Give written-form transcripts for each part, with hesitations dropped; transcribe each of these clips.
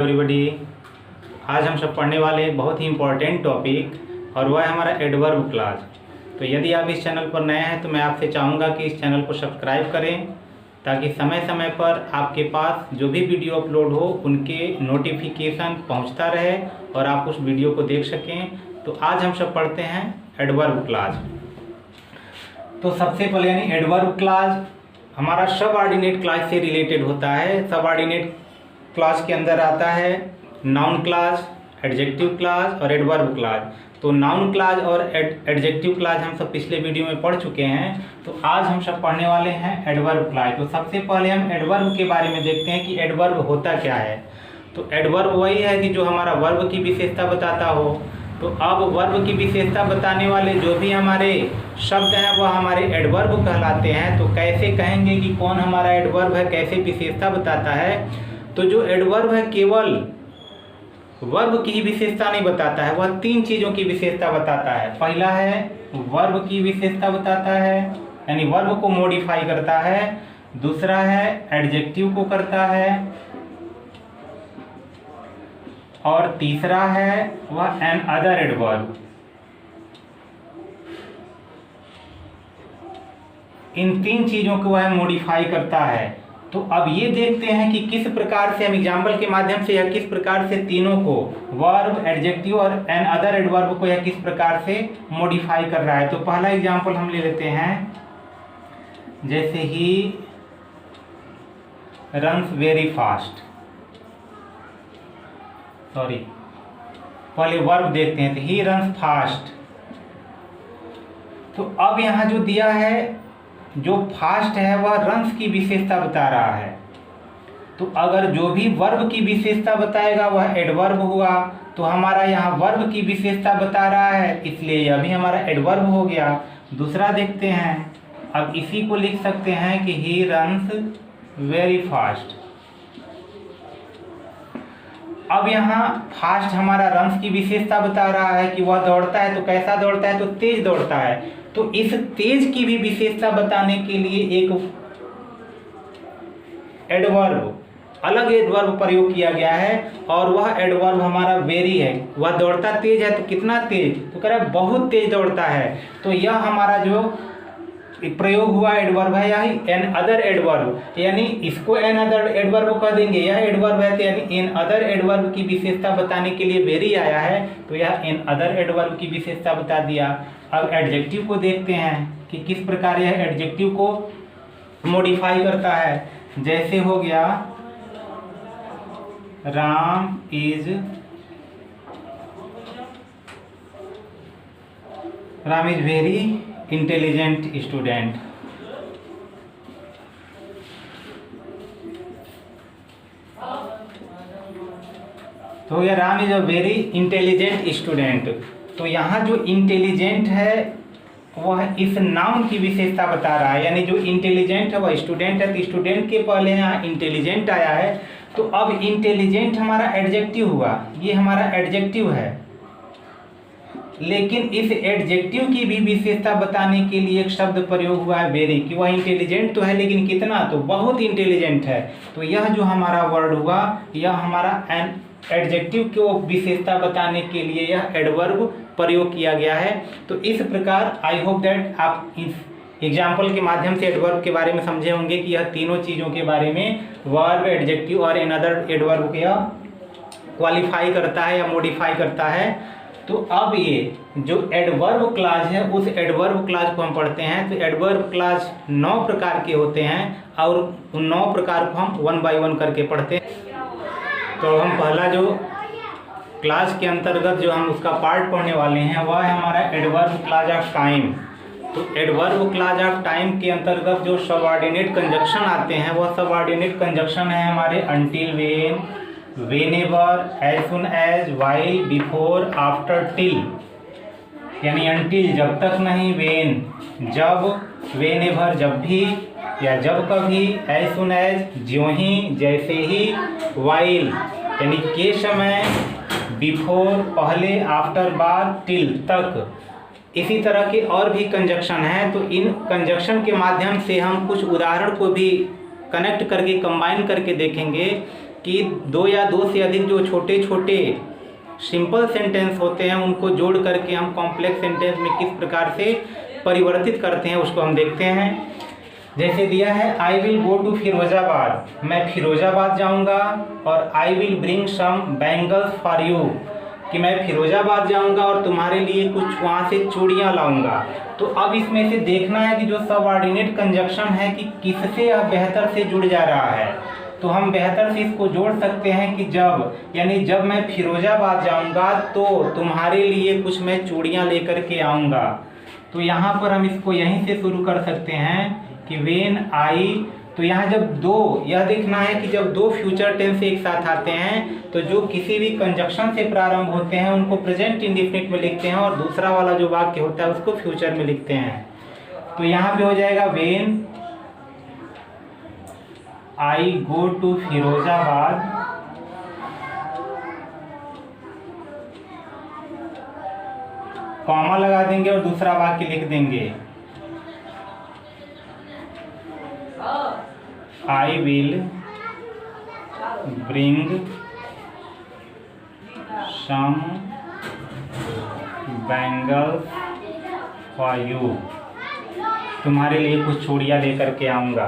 Everybody, आज हम सब पढ़ने वाले एक बहुत ही इम्पोर्टेंट टॉपिक और वह है हमारा एडवर्ब क्लास। तो यदि आप इस चैनल पर नए हैं तो मैं आपसे चाहूँगा कि इस चैनल को सब्सक्राइब करें ताकि समय समय पर आपके पास जो भी वीडियो अपलोड हो उनके नोटिफिकेशन पहुँचता रहे और आप उस वीडियो को देख सकें। तो आज हम सब पढ़ते हैं एडवर्ब क्लास। तो सबसे पहले यानी एडवर्ब क्लास हमारा सबऑर्डिनेट क्लास से रिलेटेड होता है। सबऑर्डिनेट क्लास के अंदर आता है नाउन क्लास, एडजेक्टिव क्लास और एडवर्ब क्लास। तो नाउन क्लास और एडजेक्टिव क्लास हम सब पिछले वीडियो में पढ़ चुके हैं। तो आज हम सब पढ़ने वाले हैं एडवर्ब क्लास। तो सबसे पहले हम एडवर्ब के बारे में देखते हैं कि एडवर्ब होता क्या है। तो एडवर्ब वही है कि जो हमारा वर्ब की विशेषता बताता हो। तो अब वर्ब की विशेषता बताने वाले जो भी हमारे शब्द हैं वह हमारे एडवर्ब कहलाते हैं। तो कैसे कहेंगे कि कौन हमारा एडवर्ब है, कैसे विशेषता बताता है। तो जो एडवर्ब है केवल वर्ब की ही विशेषता नहीं बताता है, वह तीन चीज़ों की विशेषता बताता है। पहला है वर्ब की विशेषता बताता है यानी वर्ब को मॉडिफाई करता है। दूसरा है एडजेक्टिव को करता है और तीसरा है वह एन अदर एडवर्ब। इन तीन चीज़ों को वह मॉडिफाई करता है। तो अब ये देखते हैं कि किस प्रकार से हम एग्जाम्पल के माध्यम से या किस प्रकार से तीनों को वर्ब, एडजेक्टिव और एन अदर एडवर्ब को या किस प्रकार से मॉडिफाई कर रहा है। तो पहला एग्जाम्पल हम ले लेते हैं, जैसे ही रन्स वेरी फास्ट। पहले वर्ब देखते हैं। तो ही रन्स फास्ट। तो अब यहाँ जो दिया है, जो फास्ट है वह रन्स की विशेषता बता रहा है। तो अगर जो भी वर्ब की विशेषता बताएगा वह एडवर्ब हुआ। तो हमारा यहाँ वर्ब की विशेषता बता रहा है, इसलिए यह भी हमारा एडवर्ब हो गया। दूसरा देखते हैं, अब इसी को लिख सकते हैं कि ही रन्स वेरी फास्ट। अब यहाँ फास्ट हमारा रन्स की विशेषता बता रहा है कि वह दौड़ता है। तो कैसा दौड़ता है? तो तेज दौड़ता है। तो इस तेज की भी विशेषता बताने के लिए एक एडवर्ब, अलग एडवर्ब प्रयोग किया गया है और वह एडवर्ब हमारा वेरी है। वह दौड़ता तेज है। तो कितना तेज? तो कह रहा है बहुत तेज दौड़ता है। तो यह हमारा जो प्रयोग हुआ एडवर्ब है यह एन अदर एडवर्ब, यानी इसको एन अदर एडवर्ब कह देंगे। यह एडवर्ब है तो यानी एन अदर एडवर्ब की विशेषता बताने के लिए वेरी आया है। तो यह एन अदर एडवर्ब की विशेषता बता दिया। अब एडजेक्टिव को देखते हैं कि किस प्रकार यह एडजेक्टिव को मॉडिफाई करता है। जैसे हो गया Ram is very intelligent student. तो हो गया Ram is a very intelligent student. तो यहाँ जो इंटेलिजेंट है वह इस नाउन की विशेषता बता रहा है, यानी जो इंटेलिजेंट है वह स्टूडेंट है। तो स्टूडेंट के पहले यहाँ इंटेलिजेंट आया है। तो अब इंटेलिजेंट हमारा एडजेक्टिव हुआ, ये हमारा एडजेक्टिव है। लेकिन इस एडजेक्टिव की भी विशेषता बताने के लिए एक शब्द प्रयोग हुआ है वेरी, कि वह इंटेलिजेंट तो है लेकिन कितना? तो बहुत इंटेलिजेंट है। तो यह जो हमारा वर्ड हुआ यह हमारा एन एडजेक्टिव को विशेषता बताने के लिए यह एडवर्ब प्रयोग किया गया है। तो इस प्रकार आई होप दैट आप इस एग्जाम्पल के माध्यम से एडवर्ब के बारे में समझे होंगे कि यह तीनों चीज़ों के बारे में वर्ब, एडजेक्टिव और अनदर एडवर्ब को क्वालिफाई करता है या मॉडिफाई करता है। तो अब ये जो एडवर्ब क्लास है उस एडवर्ब क्लास को हम पढ़ते हैं। तो एडवर्ब क्लास 9 प्रकार के होते हैं और उन 9 प्रकार को हम 1 बाय 1 करके पढ़ते हैं। तो हम पहला जो क्लास के अंतर्गत जो हम उसका पार्ट पढ़ने वाले हैं वह है हमारा एडवर्ब क्लास ऑफ टाइम। तो एडवर्ब क्लास ऑफ टाइम के अंतर्गत जो सबऑर्डिनेट कंजक्शन आते हैं वह सबऑर्डिनेट कंजक्शन है हमारे until, when, whenever, as soon as, while, before, after, till. यानी अनटिल जब तक नहीं, वेन जब, वेनेवर जब भी या जब कभी, एज सुन एज ज्यों ही जैसे ही, वाइल यानी के समय, बिफोर पहले, आफ्टर बाद, टिल तक। इसी तरह के और भी कंजक्शन हैं। तो इन कंजक्शन के माध्यम से हम कुछ उदाहरण को भी कनेक्ट करके कंबाइन करके देखेंगे कि दो या दो से अधिक जो छोटे छोटे सिंपल सेंटेंस होते हैं उनको जोड़ करके हम कॉम्प्लेक्स सेंटेंस में किस प्रकार से परिवर्तित करते हैं उसको हम देखते हैं। जैसे दिया है I will go to Firozabad, मैं फिरोजाबाद जाऊंगा, और I will bring some bangles for you, कि मैं फिरोजाबाद जाऊंगा और तुम्हारे लिए कुछ वहाँ से चूड़ियाँ लाऊंगा। तो अब इसमें से देखना है कि जो सबऑर्डिनेट कंजक्शन है कि किससे यह बेहतर से जुड़ जा रहा है। तो हम बेहतर से इसको जोड़ सकते हैं कि जब, यानी जब मैं फिरोजाबाद जाऊंगा तो तुम्हारे लिए कुछ मैं चूड़ियाँ लेकर के आऊँगा। तो यहाँ पर हम इसको यहीं से शुरू कर सकते हैं कि वेन आई, तो यहाँ जब दो, यह देखना है कि जब दो फ्यूचर टेंस एक साथ आते हैं तो जो किसी भी कंजक्शन से प्रारंभ होते हैं उनको प्रेजेंट इंडेफिनिट में लिखते हैं और दूसरा वाला जो वाक्य होता है उसको फ्यूचर में लिखते हैं। तो यहाँ पे हो जाएगा when I go to Firozabad, comma लगा देंगे और दूसरा वाक्य लिख देंगे I will bring some bangles for you, तुम्हारे लिए कुछ चूड़ियाँ लेकर के आऊँगा।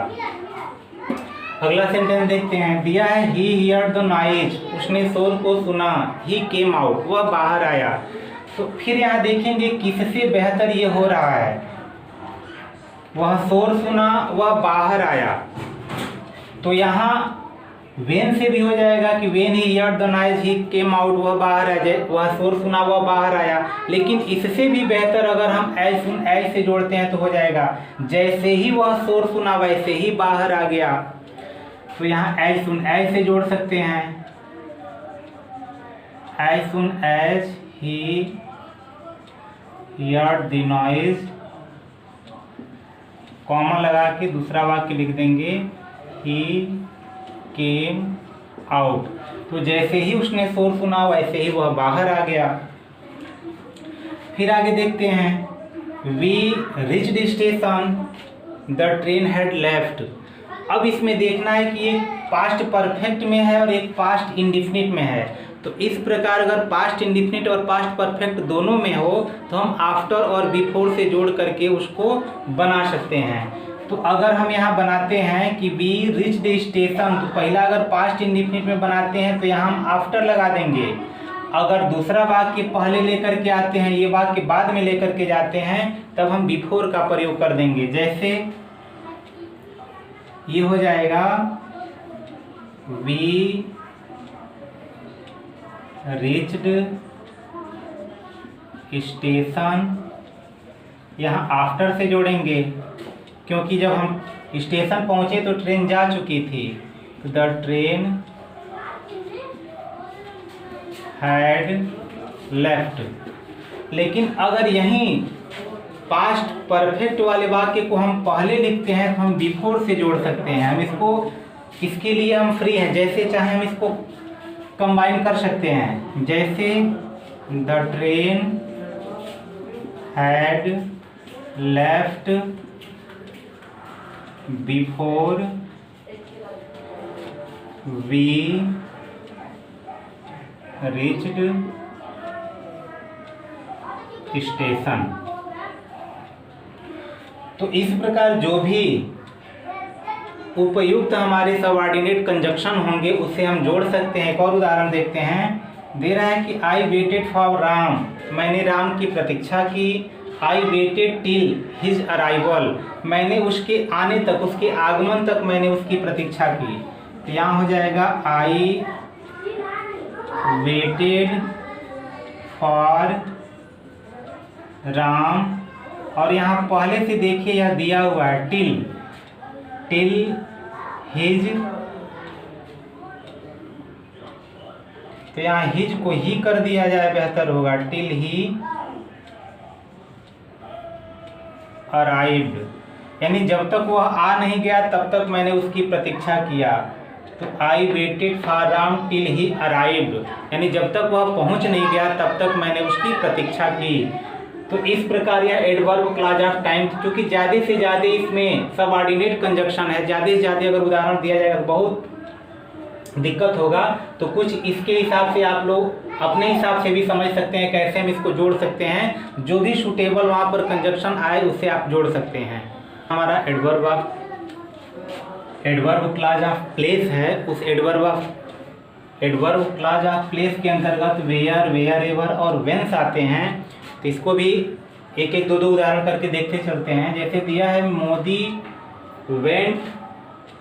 अगला सेंटेंस देखते हैं, दिया है he heard the noise, उसने शोर को सुना, he came out, वह बाहर आया। तो फिर यहाँ देखेंगे किससे बेहतर ये हो रहा है, वह शोर सुना, वह बाहर आया। तो यहाँ वेन से भी हो जाएगा कि when he heard the noise he came out, वह बाहर आ जाए, वह शोर सुना, वह बाहर आया। लेकिन इससे भी बेहतर अगर हम एज सुन एज से जोड़ते हैं तो हो जाएगा जैसे ही वह शोर सुना वैसे ही बाहर आ गया। तो यहाँ एज सुन एज से जोड़ सकते हैं, as soon as he heard the noise, comma लगा के दूसरा वाक्य लिख देंगे ही केम आउट। तो जैसे ही उसने शोर सुना वैसे ही वह बाहर आ गया। फिर आगे देखते हैं, we reached station the train had left. अब इसमें देखना है कि एक पास्ट परफेक्ट में है और एक पास्ट इंडिफिनिट में है। तो इस प्रकार अगर पास्ट इंडिफिनिट और पास्ट परफेक्ट दोनों में हो तो हम आफ्टर और बिफोर से जोड़ करके उसको बना सकते हैं। तो अगर हम यहाँ बनाते हैं कि वी रिच्ड स्टेशन, तो पहला अगर पास्ट इंडिफिनिट में बनाते हैं तो यहाँ हम आफ्टर लगा देंगे। अगर दूसरा वाक्य पहले लेकर के आते हैं, ये वाक्य बाद में लेकर के जाते हैं, तब हम बिफोर का प्रयोग कर देंगे। जैसे ये हो जाएगा वी रिच्ड स्टेशन, यहाँ आफ्टर से जोड़ेंगे क्योंकि जब हम स्टेशन पहुंचे तो ट्रेन जा चुकी थी। The train had left. लेकिन अगर यहीं पास्ट परफेक्ट वाले वाक्य को हम पहले लिखते हैं तो हम बिफोर से जोड़ सकते हैं। हम इसको, इसके लिए हम फ्री हैं, जैसे चाहे हम इसको कंबाइन कर सकते हैं। जैसे the train had left before we reached station. तो इस प्रकार जो भी उपयुक्त हमारे सबऑर्डिनेट कंजक्शन होंगे उससे हम जोड़ सकते हैं। एक और उदाहरण देखते हैं, दे रहा है कि आई वेटेड फॉर राम, मैंने राम की प्रतीक्षा की। I waited till his arrival, मैंने उसके आने तक, उसके आगमन तक मैंने उसकी प्रतीक्षा की। तो यहाँ हो जाएगा आई वेटेड फॉर राम, और यहाँ पहले से देखिए यह दिया हुआ है टिल, टिल हिज, तो यहाँ हिज को ही कर दिया जाए बेहतर होगा, टिल ही अराइव्ड, यानी जब तक वह आ नहीं गया तब तक मैंने उसकी प्रतीक्षा किया। तो I waited for Ram till he arrived, यानी जब तक वह पहुंच नहीं गया तब तक मैंने उसकी प्रतीक्षा की। तो इस प्रकार यह एडवर्ब क्लॉज ऑफ टाइम, क्योंकि ज़्यादा से ज़्यादा इसमें सबऑर्डिनेट कंजक्शन है, ज़्यादा से ज़्यादा अगर उदाहरण दिया जाएगा तो बहुत दिक्कत होगा। तो कुछ इसके हिसाब से आप लोग अपने हिसाब से भी समझ सकते हैं कैसे हम इसको जोड़ सकते हैं। जो भी सूटेबल वहाँ पर कंजक्शन आए उससे आप जोड़ सकते हैं। हमारा एडवर्ब क्लॉज ऑफ प्लेस है, उस एडवर्ब क्लॉज ऑफ प्लेस के अंतर्गत वेयर, वेयर एवर और वेंस आते हैं। तो इसको भी एक एक दो दो उदाहरण करके देखते चलते हैं। जैसे दिया है Modi went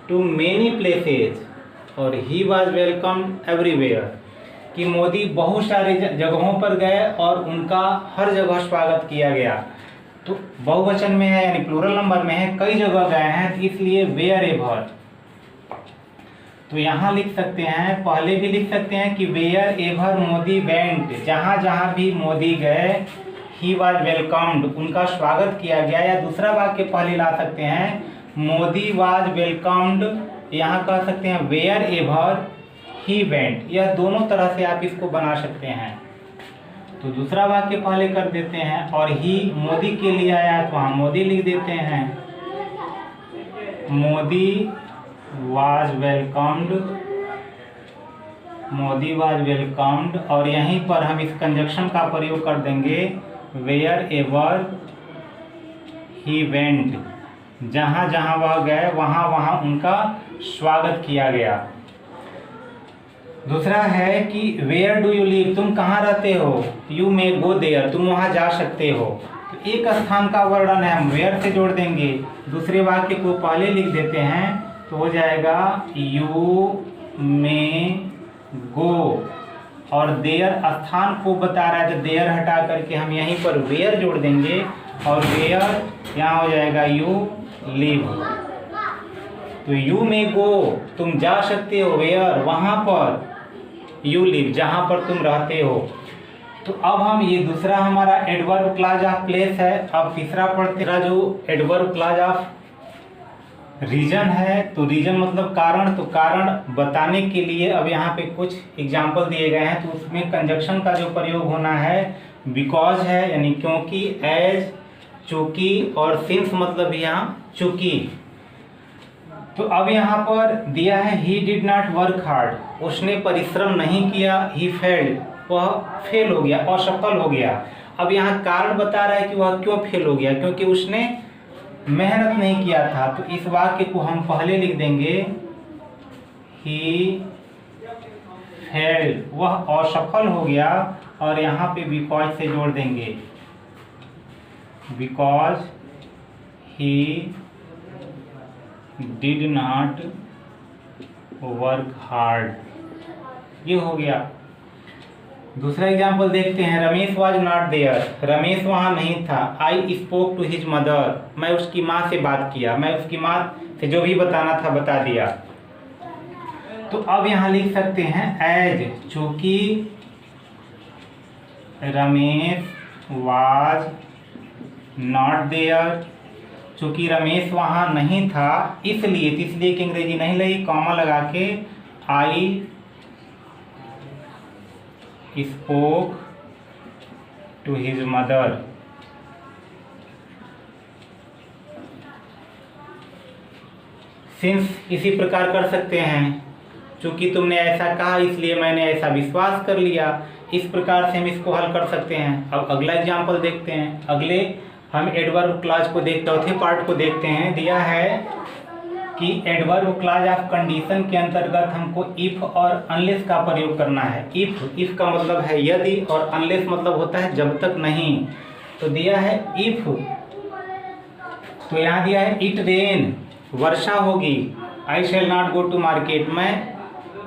to many places और ही वॉज वेलकम एवरीवेयर, कि मोदी बहुत सारे जगहों पर गए और उनका हर जगह स्वागत किया गया। तो बहुवचन में है यानी प्लूरल नंबर में है, कई जगह गए हैं, तो इसलिए वेयर एवर। तो यहाँ लिख सकते हैं, पहले भी लिख सकते हैं कि वेयर एवर मोदी वेंट, जहाँ जहाँ भी मोदी गए, ही वॉज वेलकम्ड, उनका स्वागत किया गया। या दूसरा वाक्य पहले ला सकते हैं, मोदी वॉज वेलकम्ड, यहाँ कह सकते हैं वेयर एवर ही वेंट। यह दोनों तरह से आप इसको बना सकते हैं। तो दूसरा वाक्य पहले कर देते हैं, और ही मोदी के लिए आया तो वहाँ मोदी लिख देते हैं, Modi was welcomed, Modi was welcomed. और यहीं पर हम इस कंजक्शन का प्रयोग कर देंगे, वेयर एवर ही वेंट, जहाँ जहाँ वह गए वहाँ वहाँ उनका स्वागत किया गया। दूसरा है कि वेयर डू यू लिव, तुम कहाँ रहते हो, यू मे गो देयर, तुम वहाँ जा सकते हो। तो एक स्थान का वर्णन है, हम वेयर से जोड़ देंगे, दूसरे वाक्य को पहले लिख देते हैं, तो हो जाएगा यू मे गो। और देयर स्थान को बता रहा है, तो देयर हटा करके हम यहीं पर वेयर जोड़ देंगे, और वेयर यहाँ हो जाएगा यू लिव। तो यू मे गो, तुम जा सकते हो, वेयर वहाँ पर, यू लिव जहाँ पर तुम रहते हो। तो अब हम ये दूसरा हमारा एडवर्ब क्लॉज ऑफ प्लेस है। अब तीसरा पढ़ते हैं, जो एडवर्ब क्लॉज ऑफ रीजन है। तो रीजन मतलब कारण, तो कारण बताने के लिए अब यहाँ पे कुछ एग्जाम्पल दिए गए हैं। तो उसमें कंजक्शन का जो प्रयोग होना है बिकॉज है, यानी क्योंकि, एज, चूंकि, और सिंस मतलब यहाँ चूंकि। तो अब यहाँ पर दिया है ही डिड नॉट वर्क हार्ड, उसने परिश्रम नहीं किया, ही फेल्ड, वह फेल हो गया, असफल हो गया। अब यहाँ कारण बता रहा है कि वह क्यों फेल हो गया, क्योंकि उसने मेहनत नहीं किया था। तो इस वाक्य को हम पहले लिख देंगे, ही फेल्ड, वह असफल हो गया, और यहाँ पे बिकॉज से जोड़ देंगे, because he did not work hard, ये हो गया। दूसरा एग्जाम्पल देखते हैं, Ramesh was not there, Ramesh वहाँ नहीं था। I spoke to his mother, मैं उसकी माँ से बात किया, मैं उसकी माँ से जो भी बताना था बता दिया। तो अब यहाँ लिख सकते हैं एज, चूंकि रमेश वाज नॉट देयर, चूंकि रमेश वहाँ नहीं था इसलिए, इसलिए की अंग्रेजी नहीं लगी, कॉमा लगा के I spoke to his mother. Since इसी प्रकार कर सकते हैं, चूंकि तुमने ऐसा कहा इसलिए मैंने ऐसा विश्वास कर लिया। इस प्रकार से हम इसको हल कर सकते हैं। अब अगला एग्जाम्पल देखते हैं। अगले हम एडवर्ब क्लॉज को चौथे पार्ट को देखते हैं। दिया है कि एडवर्ब क्लॉज ऑफ कंडीशन के अंतर्गत हमको इफ और अनलेस का प्रयोग करना है। इफ का मतलब है यदि, और अनलेस मतलब होता है जब तक नहीं। तो दिया है इफ, तो यहाँ दिया है इट रेन, वर्षा होगी, I shall not go to market, मैं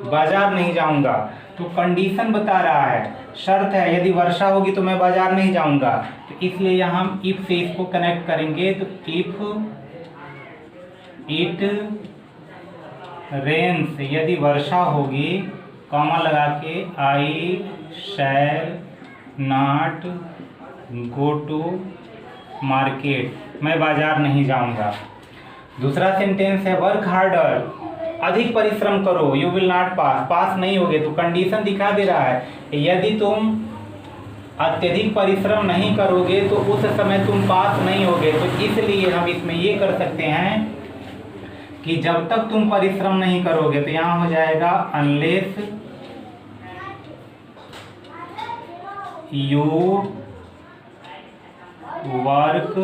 बाजार नहीं जाऊंगा। तो कंडीशन बता रहा है, शर्त है, यदि वर्षा होगी तो मैं बाजार नहीं जाऊंगा। तो इसलिए यहाँ हम इफ से इसको कनेक्ट करेंगे। तो इफ इट रेन्स, यदि वर्षा होगी, कॉमा लगा के I shall not go to market, मैं बाजार नहीं जाऊंगा। दूसरा सेंटेंस है वर्क हार्डर, अधिक परिश्रम करो, यू विल नॉट पास, पास नहीं होगे। तो कंडीशन दिखा दे रहा है, यदि तुम अत्यधिक परिश्रम नहीं करोगे तो उस समय तुम पास नहीं होगे। तो इसलिए हम इसमें ये कर सकते हैं कि जब तक तुम परिश्रम नहीं करोगे, तो यहाँ हो जाएगा unless you work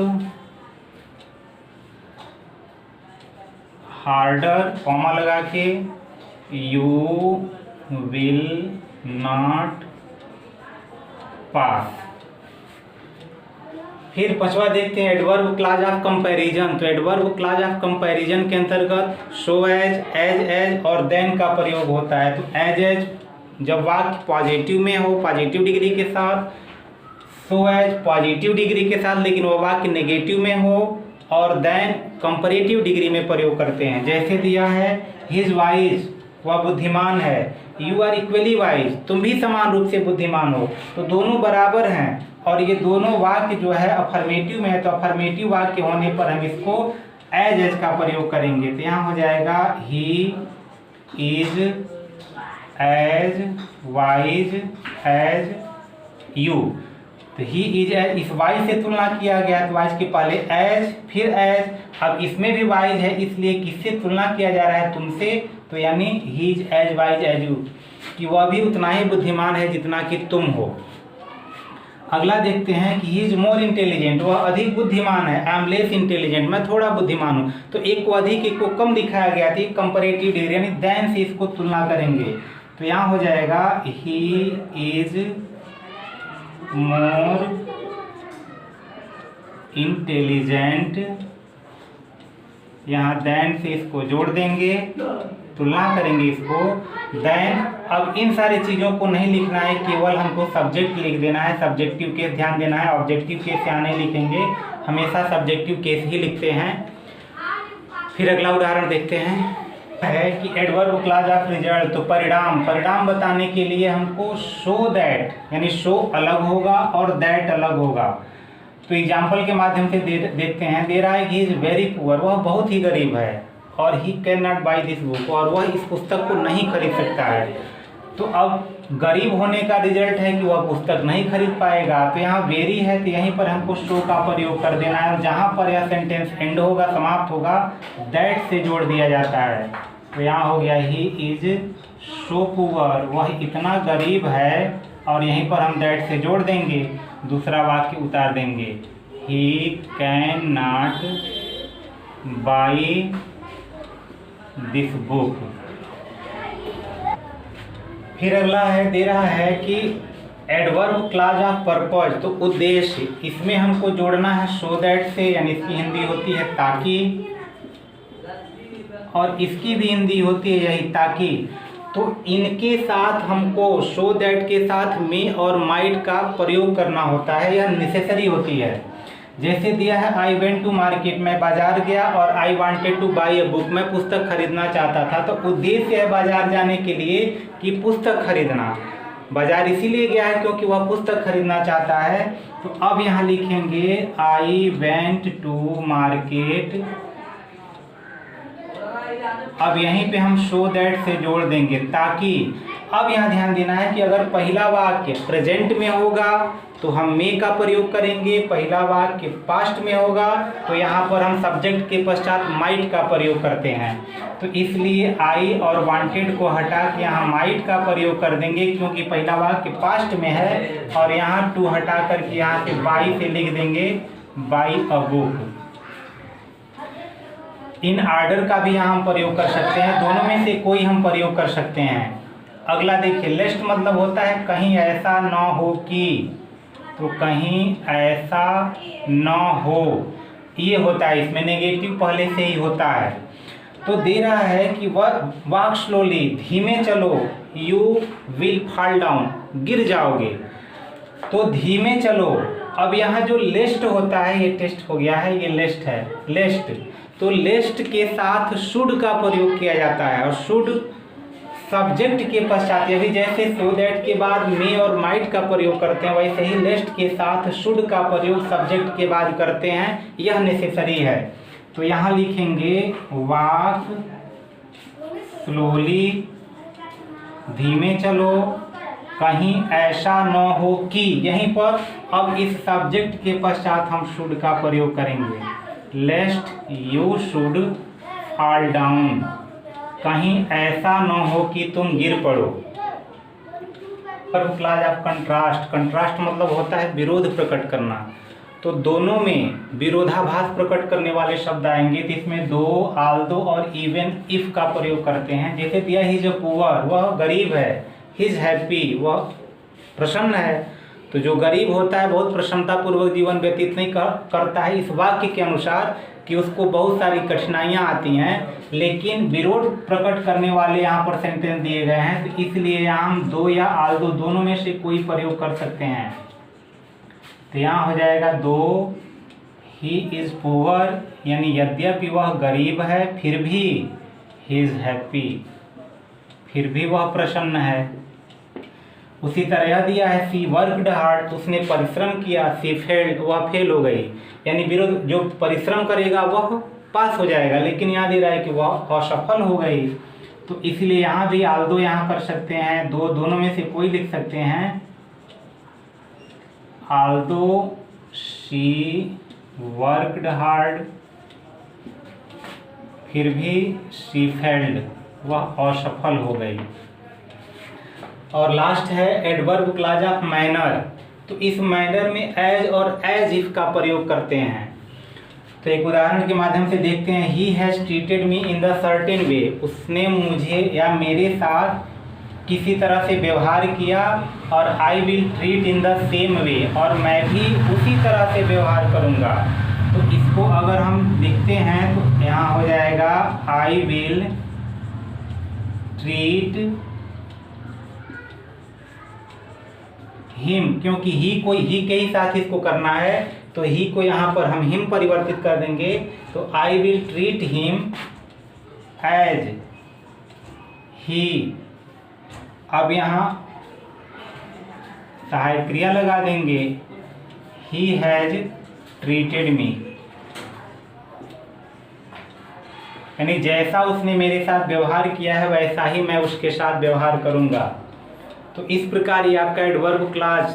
harder, comma लगा के, यू विल नॉट पास। फिर पांचवा देखते हैं एडवर्ब क्लॉज ऑफ कंपैरिजन। तो एडवर्ब क्लॉज ऑफ कंपैरिजन के अंतर्गत सो एज और देन का प्रयोग होता है। तो एज जब वाक्य पॉजिटिव में हो, पॉजिटिव डिग्री के साथ, सो एज पॉजिटिव डिग्री के साथ, लेकिन वो वाक्य नेगेटिव में हो, और देन कंपैरेटिव डिग्री में प्रयोग करते हैं। जैसे दिया है ही इज वाइज, वह बुद्धिमान है, यू आर इक्वली वाइज, तुम भी समान रूप से बुद्धिमान हो। तो दोनों बराबर हैं, और ये दोनों वाक्य जो है अफर्मेटिव में है, तो अफर्मेटिव वाक्य होने पर हम इसको एज का प्रयोग करेंगे। तो यहाँ हो जाएगा he is as wise as you. तो ही इज एज, इस वाइज से तुलना किया गया, तो वाइज के पहले एज फिर एज। अब इसमें भी वाइज है, इसलिए किससे तुलना किया जा रहा है? तुमसे। तो यानी he is as wise as you, कि वह भी उतना ही बुद्धिमान है जितना कि तुम हो। अगला देखते हैं कि ही इज मोर इंटेलिजेंट, वह अधिक बुद्धिमान है। आई एम लेस इंटेलिजेंट, मैं थोड़ा बुद्धिमान हूँ। तो एक को अधिक एक को कम दिखाया गया था, कंपैरेटिव डिग्री यानी देन से इसको तुलना करेंगे। तो यहाँ हो जाएगा ही इज मोर इंटेलिजेंट, यहाँ देन से इसको जोड़ देंगे, तुलना करेंगे इसको देन। अब इन सारी चीज़ों को नहीं लिखना है, केवल हमको सब्जेक्ट लिख देना है, सब्जेक्टिव केस ध्यान देना है। ऑब्जेक्टिव केस यहाँ नहीं लिखेंगे, हमेशा सब्जेक्टिव केस ही लिखते हैं। फिर अगला उदाहरण देखते हैं है कि एडवर्ब क्लॉज ऑफ रिजल्ट। तो परिणाम बताने के लिए हमको शो दैट, यानी शो अलग होगा और दैट अलग होगा। तो एग्जाम्पल के माध्यम से देखते हैं। दे रहा है कि इज वेरी पुअर, वह बहुत ही गरीब है, और he can not by this book, और वह इस पुस्तक को नहीं खरीद सकता है। तो अब गरीब होने का रिजल्ट है कि वह पुस्तक नहीं खरीद पाएगा। तो यहाँ वेरी है, तो यहीं पर हमको शो का प्रयोग कर देना है, और जहाँ पर यह सेंटेंस एंड होगा, समाप्त होगा, दैट से जोड़ दिया जाता है। तो यहाँ हो गया ही इज सो पुअर, वह इतना गरीब है, और यहीं पर हम दैट से जोड़ देंगे, दूसरा वाक्य उतार देंगे, he can not by this book. फिर अगला है, दे रहा है कि एडवर्ब क्लॉज ऑफ पर्पज, तो उद्देश्य, इसमें हमको जोड़ना है सो दैट से, यानी इसकी हिंदी होती है ताकि, और इसकी भी हिंदी होती है यही ताकि। तो इनके साथ हमको सो दैट के साथ मे और माइट का प्रयोग करना होता है, यह नेसेसरी होती है। जैसे दिया है आई वेंट टू मार्केट, मैं बाजार गया, और I wanted two by a book, मैं पुस्तक खरीदना चाहता था। तो उद्देश्य है बाजार जाने के लिए कि पुस्तक खरीदना। बाजार इसीलिए गया है क्योंकि वह पुस्तक खरीदना चाहता है। तो अब यहाँ लिखेंगे आई वेंट टू मार्केट। अब यहीं पे हम शो दैट से जोड़ देंगे ताकि। अब यहाँ ध्यान देना है कि अगर पहला वाक्य प्रेजेंट में होगा तो हम मे का प्रयोग करेंगे, पहला वाक्य पास्ट में होगा तो यहाँ पर हम सब्जेक्ट के पश्चात माइट का प्रयोग करते हैं। तो इसलिए आई और वांटेड को हटा के यहाँ माइट का प्रयोग कर देंगे, क्योंकि पहला वाक्य पास्ट में है, और यहाँ टू हटा करके यहाँ से बाई से लिख देंगे by a book. In order का भी यहाँ हम प्रयोग कर सकते हैं, दोनों में से कोई हम प्रयोग कर सकते हैं। अगला देखिए, लेस्ट मतलब होता है कहीं ऐसा न हो कि, तो कहीं ऐसा न हो, ये होता है, इसमें नेगेटिव पहले से ही होता है। तो दे रहा है कि वॉक स्लोली, धीमे चलो, यू विल फॉल डाउन, गिर जाओगे। तो धीमे चलो। अब यहाँ जो लेस्ट होता है, ये टेस्ट हो गया है, ये लेस्ट है, लेस्ट। तो लेस्ट के साथ शुड का प्रयोग किया जाता है, और शुड सब्जेक्ट के पश्चात, अभी जैसे सो दैट के बाद मे और माइट का प्रयोग करते हैं, वैसे ही लेस्ट के साथ शुड का प्रयोग सब्जेक्ट के बाद करते हैं, यह नेसेसरी है। तो यहाँ लिखेंगे वॉक स्लोली, धीमे चलो, कहीं ऐसा न हो कि, यहीं पर अब इस सब्जेक्ट के पश्चात हम शुड का प्रयोग करेंगे, लेस्ट यू शुड fall down, कहीं ऐसा न हो कि तुम गिर पड़ो। Verb clause of contrast, contrast मतलब होता है विरोध प्रकट करना, तो दोनों में विरोधाभास प्रकट करने वाले शब्द आएंगे। तो इसमें दो, आल्दो और इवन इफ का प्रयोग करते हैं। जैसे दिया ही जो पुअर, वह गरीब है, हिज हैप्पी, वह प्रसन्न है। तो जो गरीब होता है बहुत प्रसन्नतापूर्वक जीवन व्यतीत नहीं करता है, इस वाक्य के अनुसार कि उसको बहुत सारी कठिनाइयाँ आती हैं, लेकिन विरोध प्रकट करने वाले यहाँ पर सेंटेंस दिए गए हैं, तो इसलिए यहाँ हम दो या आल्दो दोनों में से कोई प्रयोग कर सकते हैं। तो यहाँ हो जाएगा दो ही इज पुअर, यानी यद्यपि वह गरीब है फिर भी ही इज हैप्पी, फिर भी वह प्रसन्न है। उसी तरह यह दिया है सी वर्कड हार्ड, उसने परिश्रम किया, सी फेल्ड, वह फेल हो गई। यानी विरोध, जो परिश्रम करेगा वह पास हो जाएगा, लेकिन यहाँ दे रहा है कि वह असफल हो गई। तो इसलिए यहाँ भी आल्दो यहाँ कर सकते हैं, दोनों में से कोई लिख सकते हैं। आल्दो शी वर्कड हार्ड फिर भी शी फेल्ड, वह असफल हो गई। और लास्ट है एडवर्ब क्लॉज ऑफ मैनर, तो इस मैनर में एज और एज इफ का प्रयोग करते हैं। तो एक उदाहरण के माध्यम से देखते हैं। He has treated me in the certain way, उसने मुझे या मेरे साथ किसी तरह से व्यवहार किया, और I will treat in the same way, और मैं भी उसी तरह से व्यवहार करूँगा। तो इसको अगर हम लिखते हैं तो यहाँ हो जाएगा आई विल ट्रीट हिम, क्योंकि ही के ही साथ इसको करना है, तो ही को यहाँ पर हम हिम परिवर्तित कर देंगे। तो I will treat him as he. अब यहाँ सहायक क्रिया लगा देंगे, ही हैज ट्रीटेड मी, यानी जैसा उसने मेरे साथ व्यवहार किया है वैसा ही मैं उसके साथ व्यवहार करूँगा। तो इस प्रकार ये आपका एडवर्ब क्लॉज